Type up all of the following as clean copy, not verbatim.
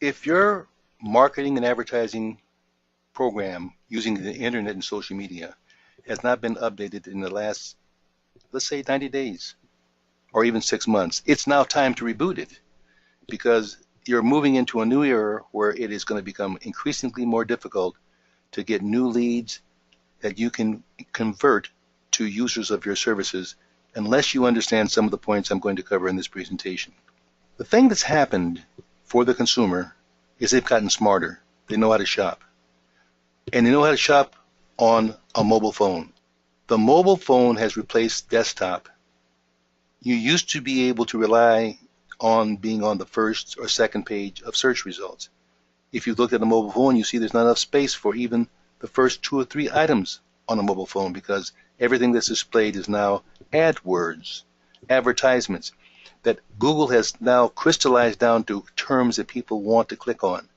If your marketing and advertising program using the internet and social media has not been updated in the last, let's say, 90 days or even 6 months, it's now time to reboot it because you're moving into a new era where it is going to become increasingly more difficult to get new leads that you can convert to users of your services unless you understand some of the points I'm going to cover in this presentation. The thing that's happened for the consumer is they've gotten smarter. They know how to shop. And they know how to shop on a mobile phone. The mobile phone has replaced desktop. You used to be able to rely on being on the first or second page of search results. If you look at a mobile phone, you see there's not enough space for even the first 2 or 3 items on a mobile phone because everything that's displayed is now AdWords, advertisements that Google has now crystallized down to terms that people want to click on.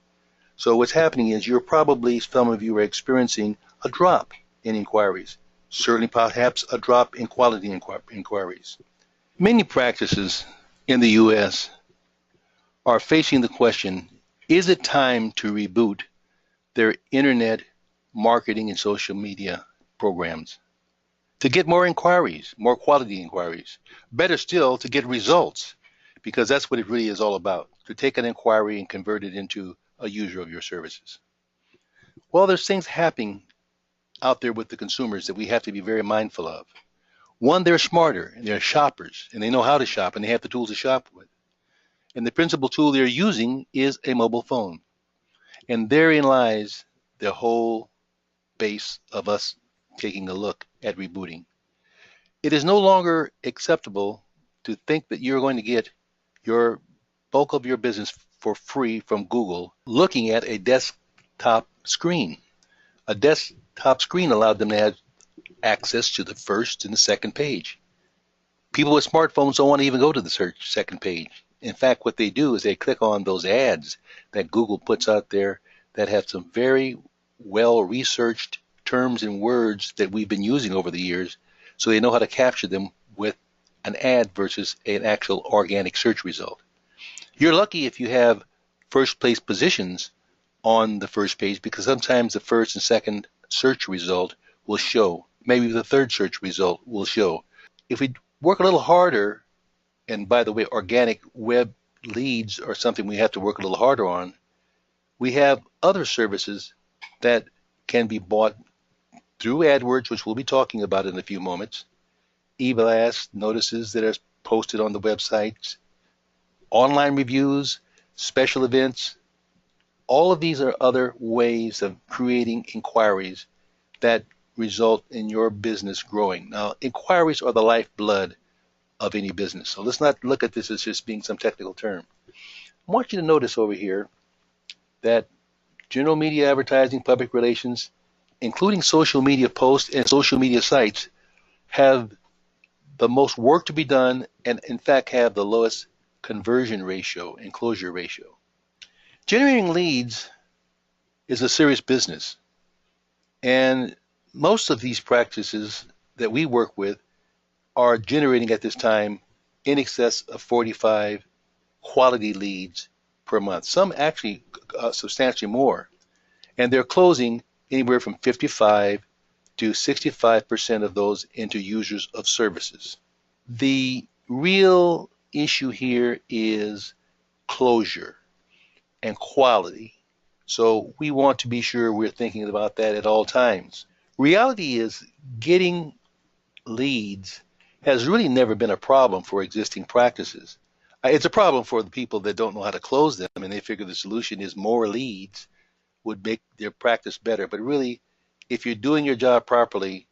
So what's happening is some of you are experiencing a drop in inquiries, certainly perhaps a drop in quality inquiries. Many practices in the U.S. are facing the question, is it time to reboot their internet marketing and social media programs to get more inquiries, more quality inquiries? Better still, to get results, because that's what it really is all about, to take an inquiry and convert it into a user of your services. Well, there's things happening out there with the consumers that we have to be very mindful of. One, they're smarter, and they're shoppers, and they know how to shop, and they have the tools to shop with. And the principal tool they're using is a mobile phone. And therein lies the whole base of us taking a look at rebooting. It is no longer acceptable to think that you're going to get your bulk of your business for free from Google looking at a desktop screen. A desktop screen allowed them to have access to the first and the second page. People with smartphones don't want to even go to the second page. In fact, what they do is they click on those ads that Google puts out there that have some very well-researched terms and words that we've been using over the years, so they know how to capture them with an ad versus an actual organic search result. You're lucky if you have first place positions on the first page because sometimes the first and second search result will show. Maybe the third search result will show. If we work a little harder, and by the way, organic web leads are something we have to work a little harder on, we have other services that can be bought through AdWords, which we'll be talking about in a few moments, Eblast notices that are posted on the websites, online reviews, special events. All of these are other ways of creating inquiries that result in your business growing. Now, inquiries are the lifeblood of any business. So let's not look at this as just being some technical term. I want you to notice over here that general media advertising, public relations, including social media posts and social media sites, have the most work to be done and in fact have the lowest conversion ratio and closure ratio. Generating leads is a serious business, and most of these practices that we work with are generating at this time in excess of 45 quality leads per month, some actually substantially more, and they're closing anywhere from 55 to 65% of those into users of services. The real issue here is closure and quality. So we want to be sure we're thinking about that at all times. Reality is getting leads has really never been a problem for existing practices. It's a problem for the people that don't know how to close them, and they figure the solution is more leads would make their practice better. But really, if you're doing your job properly,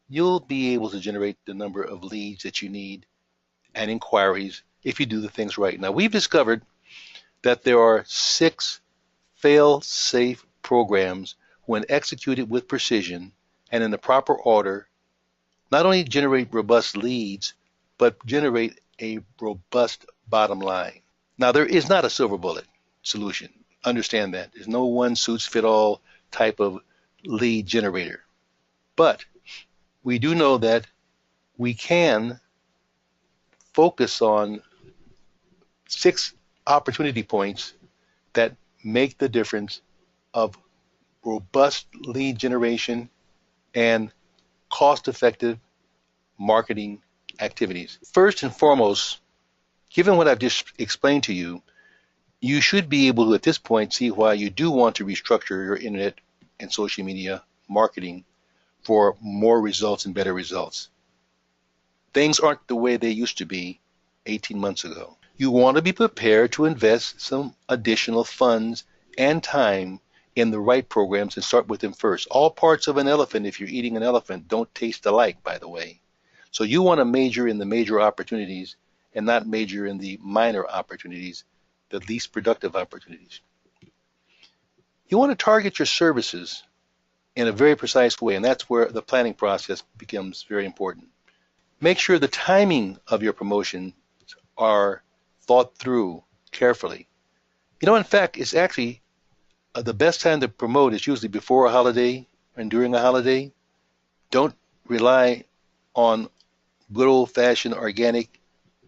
you'll be able to generate the number of leads that you need and inquiries if you do the things right. Now, we've discovered that there are 6 fail-safe programs when executed with precision and in the proper order, not only generate robust leads, but generate a robust bottom line. Now, there is not a silver bullet solution. Understand that. There's no one-suits-fit-all type of lead generator. But we do know that we can focus on 6 opportunity points that make the difference of robust lead generation and cost-effective marketing activities. First and foremost, given what I've just explained to you, you should be able to, at this point, see why you do want to restructure your internet and social media marketing for more results and better results. Things aren't the way they used to be 18 months ago. You want to be prepared to invest some additional funds and time in the right programs and start with them first. All parts of an elephant, if you're eating an elephant, don't taste alike, by the way. So you want to major in the major opportunities and not major in the minor opportunities, the least productive opportunities. You want to target your services in a very precise way, and that's where the planning process becomes very important. Make sure the timing of your promotions are thought through carefully. You know, in fact, it's actually the best time to promote is usually before a holiday and during a holiday. Don't rely on good old-fashioned organic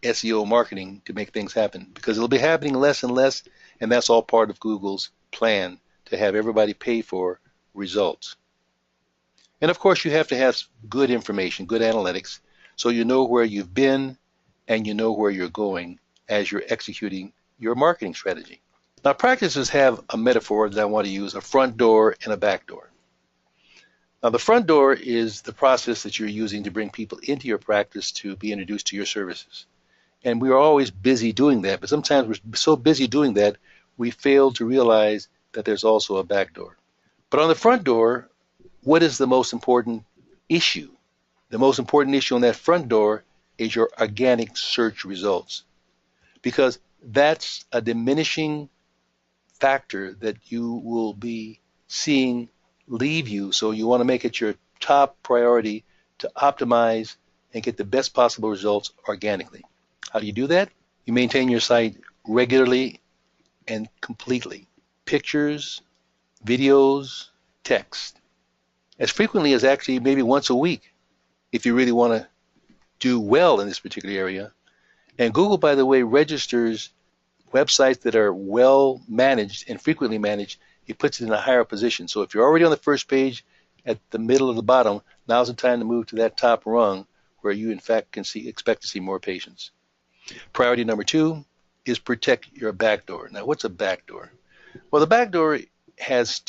SEO marketing to make things happen, because it'll be happening less and less, and that's all part of Google's plan to have everybody pay for results. And of course, you have to have good information, good analytics, so you know where you've been and you know where you're going as you're executing your marketing strategy. Now, practices have a metaphor that I want to use, a front door and a back door. Now, the front door is the process that you're using to bring people into your practice to be introduced to your services. And we are always busy doing that, but sometimes we're so busy doing that, we fail to realize that there's also a back door. But on the front door, what is the most important issue? The most important issue on that front door is your organic search results, because that's a diminishing factor that you will be seeing leave you. So you want to make it your top priority to optimize and get the best possible results organically. How do you do that? You maintain your site regularly and completely. Pictures, videos, text. As frequently as actually maybe once a week if you really want to do well in this particular area. And Google, by the way, registers websites that are well managed and frequently managed. It puts it in a higher position. So if you're already on the first page at the middle of the bottom, now's the time to move to that top rung where you in fact can expect to see more patients. Priority number 2 is protect your backdoor. Now, what's a backdoor? Well, the backdoor has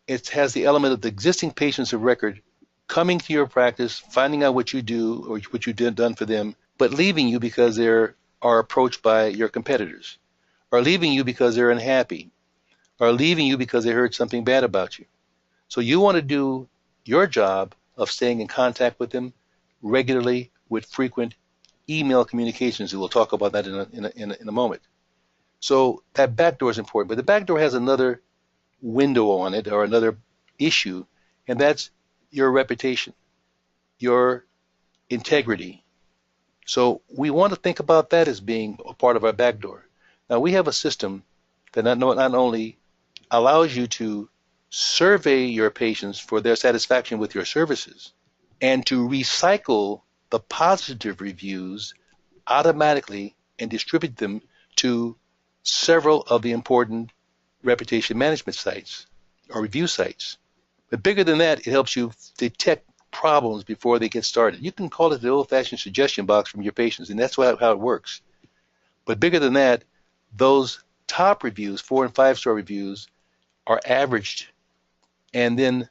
it has the element of the existing patients of record coming to your practice, finding out what you do or what you've done for them, but leaving you because they are approached by your competitors, or leaving you because they're unhappy, or leaving you because they heard something bad about you. So you want to do your job of staying in contact with them regularly with frequent email communications. We'll talk about that in a moment. So that backdoor is important, but the backdoor has another window on it, or another issue, and that's your reputation, your integrity. So we want to think about that as being a part of our backdoor. Now, we have a system that not only allows you to survey your patients for their satisfaction with your services and to recycle the positive reviews automatically and distribute them to several of the important reputation management sites or review sites. But bigger than that, it helps you detect problems before they get started. You can call it the old-fashioned suggestion box from your patients, and that's how it works. But bigger than that, those top reviews, 4- and 5-star reviews, are averaged, and then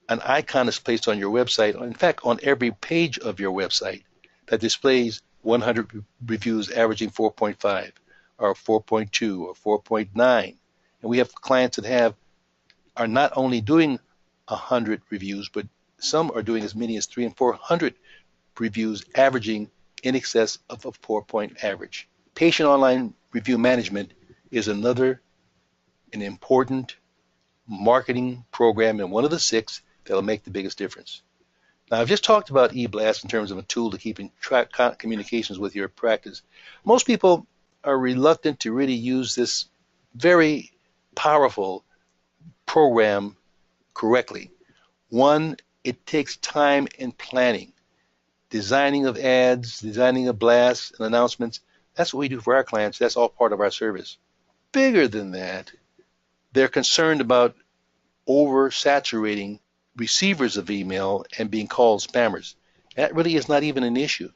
an icon is placed on your website, in fact, on every page of your website, that displays 100 reviews averaging 4.5 or 4.2 or 4.9. And we have clients that are not only doing 100 reviews, but some are doing as many as 300 and 400 reviews, averaging in excess of a 4-point average. Patient online review management is an important marketing program, and one of the 6 that will make the biggest difference. Now, I've just talked about Eblast in terms of a tool to keep in track communications with your practice. Most people are reluctant to really use this very powerful program correctly. One, it takes time and planning. Designing of ads, designing of blasts and announcements, that's what we do for our clients. That's all part of our service. Bigger than that, they're concerned about oversaturating receivers of email and being called spammers. That really is not even an issue,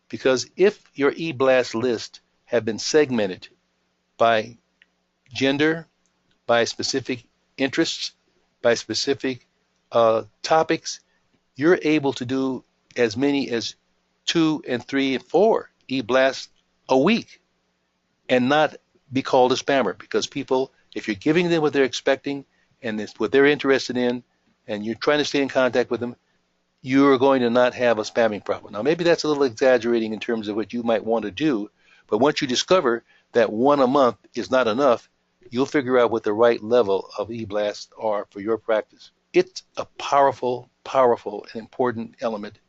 because if your Eblast list have been segmented by gender, by specific interests, by specific topics, you're able to do as many as 2 and 3 and 4 e-blasts a week and not be called a spammer, because people, if you're giving them what they're expecting and it's what they're interested in and you're trying to stay in contact with them, you're going to not have a spamming problem. Now, maybe that's a little exaggerating in terms of what you might want to do, but once you discover that one a month is not enough, you'll figure out what the right level of e-blasts are for your practice. It's a powerful, powerful, and important element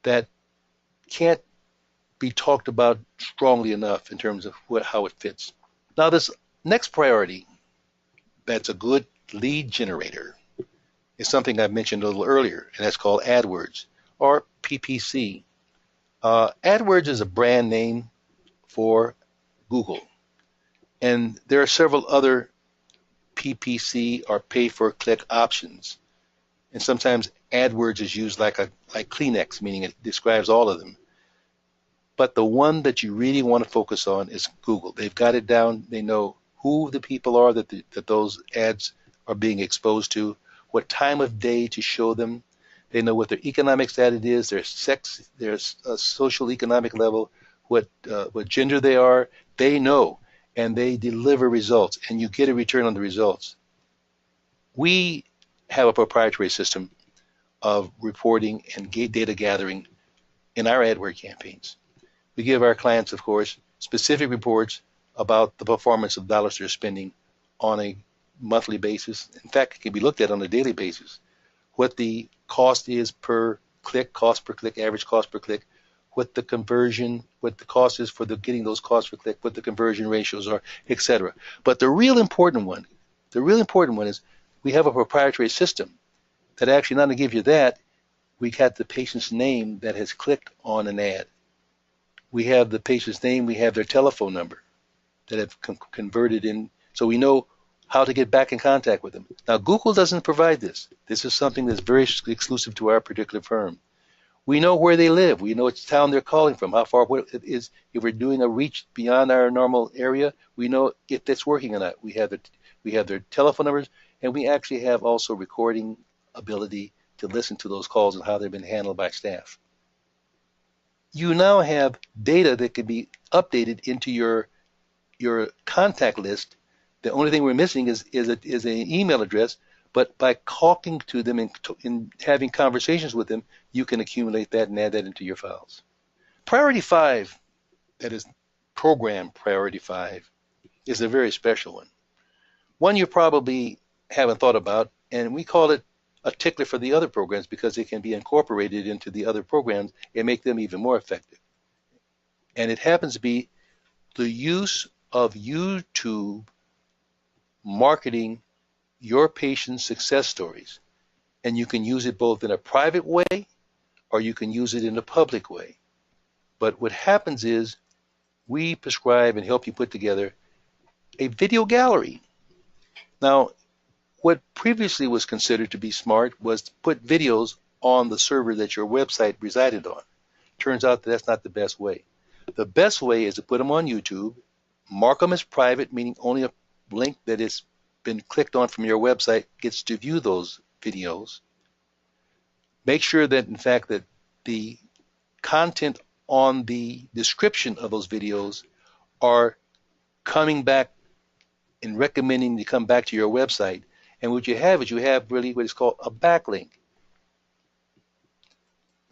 that can't be talked about strongly enough in terms of how it fits. Now, this next priority that's a good lead generator is something I mentioned a little earlier, and that's called Adwords, or PPC. Adwords is a brand name for Google, and there are several other PPC or pay-per-click options, and sometimes AdWords is used like Kleenex, meaning it describes all of them. But the one that you really want to focus on is Google. They've got it down. They know who the people are that those ads are being exposed to, what time of day to show them. They know what their economic status is, their sex, their social economic level, what gender they are. They know, and they deliver results, and you get a return on the results. We have a proprietary system of reporting and data gathering in our AdWord campaigns. We give our clients, of course, specific reports about the performance of dollars they're spending on a monthly basis. In fact, it can be looked at on a daily basis. What the cost is per click, cost per click, average cost per click, what the conversion, what the cost is for getting those costs per click, what the conversion ratios are, etc. But the real important one is we have a proprietary system that actually not only give you that, we got the patient's name that has clicked on an ad. We have the patient's name, we have their telephone number that have converted in, so we know how to get back in contact with them. Now, Google doesn't provide this. This is something that's very exclusive to our particular firm. We know where they live. We know which town they're calling from, how far it is. If we're doing a reach beyond our normal area, we know if that's working or not. We have their telephone numbers, and we actually have also recording ability to listen to those calls and how they've been handled by staff. You now have data that can be updated into your contact list. The only thing we're missing is an email address, but by talking to them and having conversations with them, you can accumulate that and add that into your files. Priority 5, that is program priority 5, is a very special one. One you probably haven't thought about, and we call it a tickler for the other programs because it can be incorporated into the other programs and make them even more effective. And it happens to be the use of YouTube marketing your patient's success stories. And you can use it both in a private way or you can use it in a public way. But what happens is we prescribe and help you put together a video gallery. Now, what previously was considered to be smart was to put videos on the server that your website resided on. Turns out that that's not the best way. The best way is to put them on YouTube, mark them as private, meaning only a link that has been clicked on from your website gets to view those videos. Make sure that, in fact, that the content on the description of those videos are coming back and recommending to come back to your website. And what you have is you have really what is called a backlink.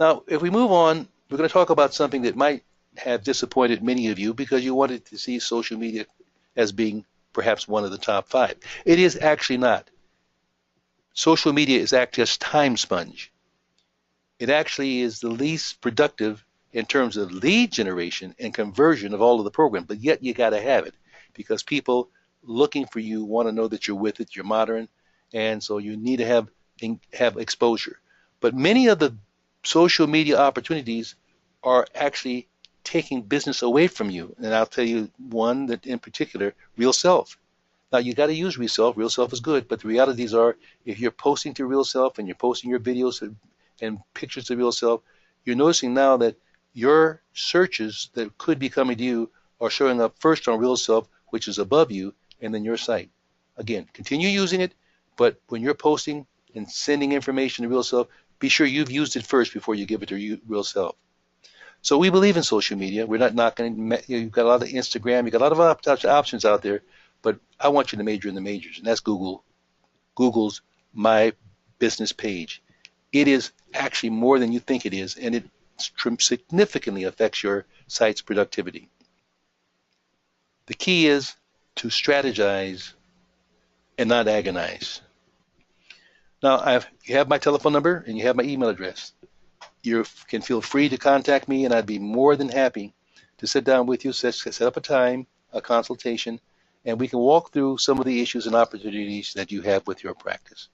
Now, if we move on, we're going to talk about something that might have disappointed many of you because you wanted to see social media as being perhaps one of the top 5. It is actually not. Social media is actually a time sponge. It actually is the least productive in terms of lead generation and conversion of all of the program, but yet you got to have it because people looking for you want to know that you're with it, you're modern, and so you need to have exposure. But many of the social media opportunities are actually taking business away from you, and I'll tell you one that in particular, Real Self. Now you got to use real self. Real self is good, but the realities are, if you're posting to real self and you're posting your videos and pictures to real self, you're noticing now that your searches that could be coming to you are showing up first on real self, which is above you, and then your site. Again, continue using it, but when you're posting and sending information to real self, be sure you've used it first before you give it to real self. So we believe in social media. We're not knocking. You've got a lot of Instagram. You've got a lot of options out there, but I want you to major in the majors, and that's Google. Google's My Business page. It is actually more than you think it is, and it significantly affects your site's productivity. The key is to strategize and not agonize. Now, you have my telephone number and you have my email address. You can feel free to contact me, and I'd be more than happy to sit down with you, set up a time, a consultation, and we can walk through some of the issues and opportunities that you have with your practice.